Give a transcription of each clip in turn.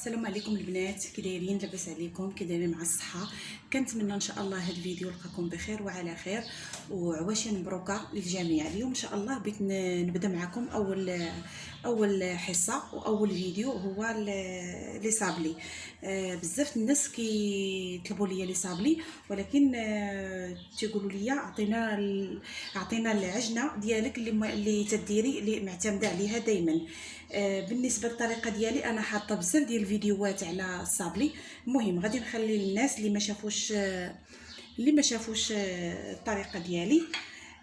السلام عليكم البنات، كي دايرين؟ لاباس عليكم؟ كي دايرين مع الصحه؟ كنتمنى ان شاء الله هذا الفيديو يلقاكم بخير وعلى خير وعواشر مبروكه للجميع. اليوم ان شاء الله بغيت نبدا معكم اول حصه واول فيديو هو لي صابلي. بزاف الناس كيطلبوا لي لي صابلي، ولكن تيقولوا لي اعطينا العجنه ديالك اللي تديري اللي معتمده عليها دائما. بالنسبه للطريقه ديالي انا حاطه بزاف ديال الفيديوهات على الصابلي. المهم غادي نخلي للناس اللي ما شافوش الطريقه ديالي.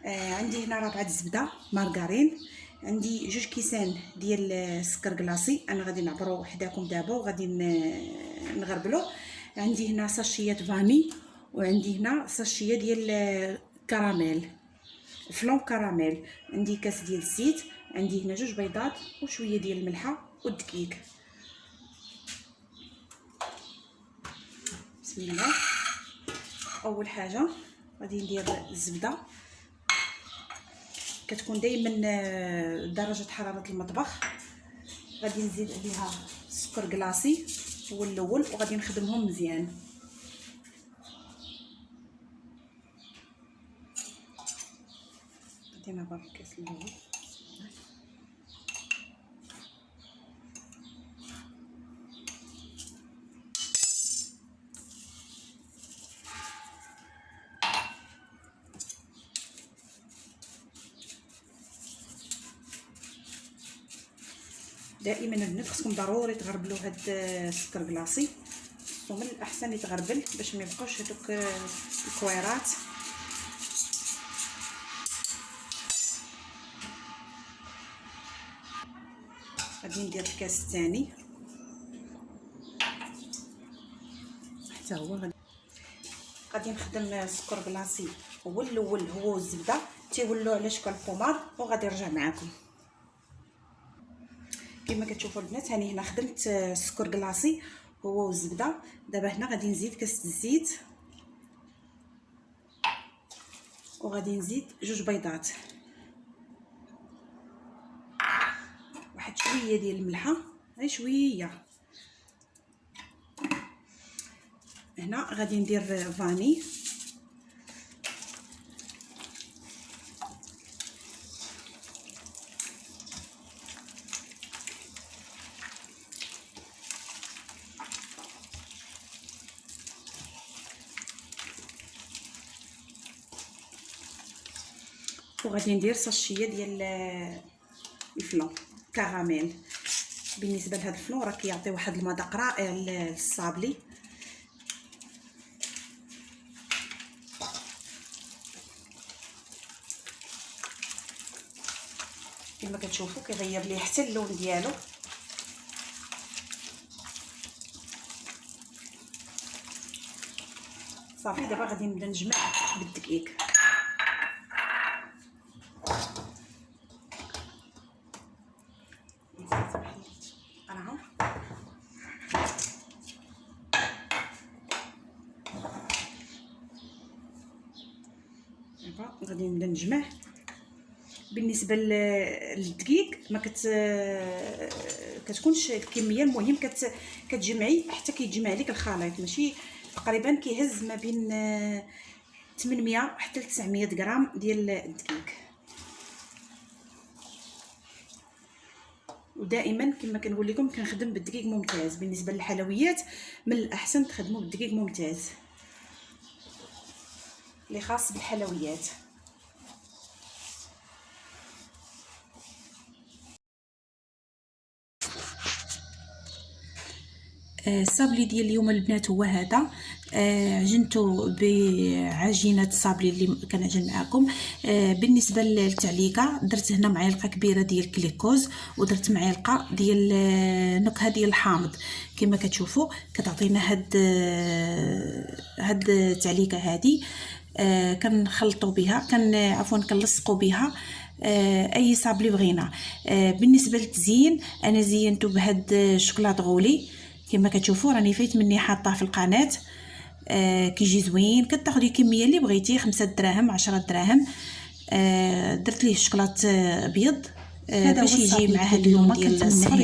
عندي هنا ربعه الزبده مارغرين، عندي 2 كيسان ديال السكر كلاصي انا غادي نعبرو وحداكم دابا وغادي نغربلو. عندي هنا ساشيات فاني، وعندي هنا ساشيه ديال كراميل فلون كراميل. عندي كاس ديال الزيت، عندي هنا 2 بيضات وشويه ديال الملحه والدقيق. بسم الله. اول حاجه غادي ندير الزبده، كتكون دائما درجه حراره المطبخ. غادي نزيد عليها السكر كلاصي هو الاول وغادي نخدمهم مزيان. غادي نعبر الكاس الاول، دائما البنات خصكم ضروري تغربلوا هاد السكر كلاصي، ومن الاحسن يتغربل باش ما يبقاوش هذوك الكويرات. غادي ندير الكاس الثاني حتى هو. غادي نخدم السكر كلاصي هو الاول هو الزبده تيولوا على شكل بوماد، وغادي نرجع معكم. كما كتشوفوا البنات هاني هنا خدمت السكر كلاصي هو والزبده. دابا هنا غادي نزيد كاس الزيت، وغادي نزيد 2 بيضات، واحد شويه ديال الملحه، غير شويه. هنا غادي ندير فاني، وغادي ندير ساشيه ديال الفلون كراميل. بالنسبه لهذا الفلون راه كيعطي واحد المذاق رائع للصابلي. كما كتشوفوا كيغير ليه حتى اللون ديالو. صافي دابا غادي نبدا نجمع بالدقيق. غادي نبدا نجمع. بالنسبه للدقيق ما كتكونش الكميه، المهم كتجمعي حتى كيتجمع لك الخليط. ماشي تقريبا كيهز ما بين 800 حتى 900 غرام ديال الدقيق. ودائما كما كنقول لكم كنخدم بالدقيق ممتاز. بالنسبه للحلويات من الاحسن تخدموا بالدقيق ممتاز اللي خاص بالحلويات. الصابلي ديال اليوم البنات هو هذا. عجنته بعجينه الصابلي اللي كنعجن معكم. بالنسبه للتعليقه درت هنا معلقه كبيره ديال الكليكوز، ودرت معلقه ديال نكهه ديال الحامض. كما كتشوفوا كتعطينا هاد التعليقه هذه. كنخلطوا بها كنلصقوا بها اي صابلي بغينا. بالنسبه للتزيين انا زينته بهاد الشوكولاط غولي. كما كتشوفوا راني فايت مني حاطاه في القناه. كيجي زوين، كتاخدي كميه اللي بغيتي، 5 دراهم 10 دراهم. درت ليه الشوكولاط ابيض باش يجي مع هاد اللون ديال الصفر.